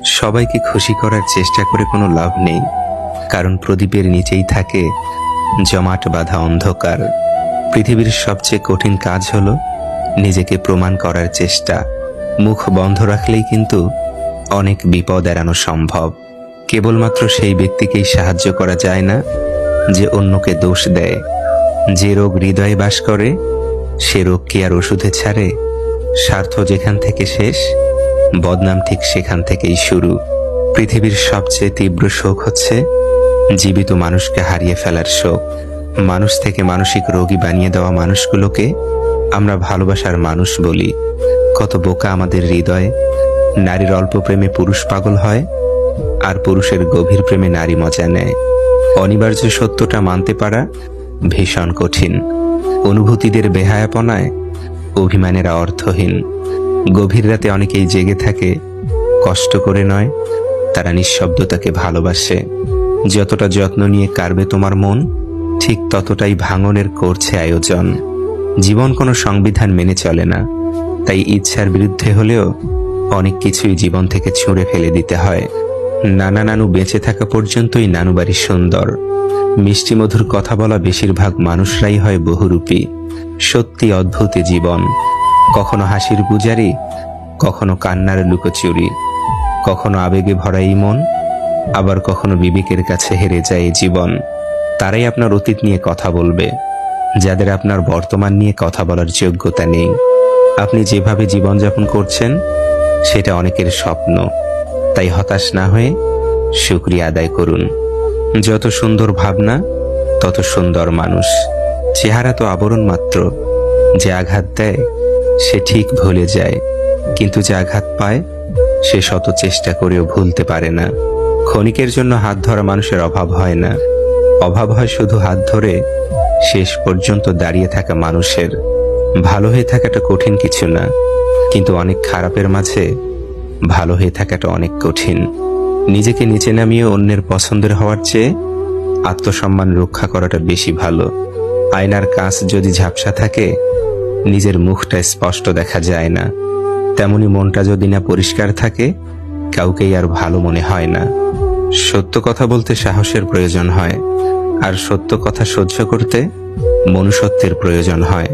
সবাইকে খুশি করার চেষ্টা করে কোনো লাভ নেই, কারণ প্রদীপের নিচেই থাকে জমাট বাঁধা অন্ধকার। পৃথিবীর সবচেয়ে কঠিন কাজ হলো নিজেকে প্রমাণ করার চেষ্টা। মুখ বন্ধ রাখলেই কিন্তু অনেক বিপদ এড়ানো সম্ভব। কেবলমাত্র সেই ব্যক্তিকেই সাহায্য করা যায় না যে অন্যকে দোষ দেয়। যে রোগ হৃদয়ে বাস করে সে রোগ কি আর ওষুধে ছাড়ে? স্বার্থ যেখান থেকে শেষ, বদনাম ঠিক সেখান থেকেই শুরু। পৃথিবীর সবচেয়ে তীব্র শোক হচ্ছে জীবিত মানুষকে হারিয়ে ফেলার শোক। মানুষ থেকে মানসিক রোগী বানিয়ে দেওয়া মানুষগুলোকে আমরা ভালোবাসার মানুষ বলি। কত বোকা আমাদের হৃদয়! নারীর অল্প প্রেমে পুরুষ পাগল হয়, আর পুরুষের গভীর প্রেমে নারী মজা নেয়। অনিবার্য সত্যটা মানতে পারা ভীষণ কঠিন। অনুভূতিদের বেহায়াপনায় অভিমানেরা অর্থহীন। গভীর রাতে অনেকেই জেগে থাকে, কষ্ট করে নয়, তারা নিঃশব্দতাকে ভালোবাসে। যতটা যত্ন নিয়ে কাড়বে তোমার মন, ঠিক ততটাই ভাঙনের করছে আয়োজন। জীবন কোনো সংবিধান মেনে চলে না, তাই ইচ্ছার বিরুদ্ধে হলেও অনেক কিছুই জীবন থেকে ছুঁড়ে ফেলে দিতে হয়। নানা নানু বেঁচে থাকা পর্যন্তই নানু বাড়ি সুন্দর। মিষ্টি মধুর কথা বলা বেশিরভাগ মানুষরাই হয় বহুরূপী। সত্যি অদ্ভুত জীবন, কখনো হাসির পূজারি, কখনো কান্নার লুকোচুরি, কখনো আবেগে ভরা এই মন, আবার কখনো বিবেকের কাছে হেরে যায় এই জীবন। তারাই আপনার অতীত নিয়ে কথা বলবে, যাদের আপনার বর্তমান নিয়ে কথা বলার যোগ্যতা নেই। আপনি যেভাবে জীবনযাপন করছেন সেটা অনেকের স্বপ্ন, তাই হতাশ না হয়ে শুকরিয়া আদায় করুন। যত সুন্দর ভাবনা তত সুন্দর মানুষ। চেহারা তো আবরণ মাত্র। যে আঘাত দেয় সে ঠিক ভুলে যায়, কিন্তু যে আঘাত পায় সে শত চেষ্টা করেও ভুলতে পারে না। ক্ষণিকের জন্য হাত ধরা মানুষের অভাব হয় না, অভাব হয় শুধু হাত ধরে শেষ পর্যন্ত দাঁড়িয়ে থাকা মানুষের। ভালো হয়ে থাকাটা কঠিন কিছু না, কিন্তু অনেক খারাপের মাঝে ভালো হয়ে থাকাটা অনেক কঠিন। নিজেকে নিচে নামিয়ে অন্যের পছন্দের হওয়ার চেয়ে আত্মসম্মান রক্ষা করাটা বেশি ভালো। আয়নার কাঁচ যদি ঝাপসা থাকে, নিজের মুখটা স্পষ্ট দেখা যায় না। তেমনি মনটা যদি না পরিষ্কার থাকে, কাউকেই আর ভালো মনে হয় না। সত্য কথা বলতে সাহসের প্রয়োজন হয়, আর সত্য কথা সহ্য করতে মনুষ্যত্বের প্রয়োজন হয়।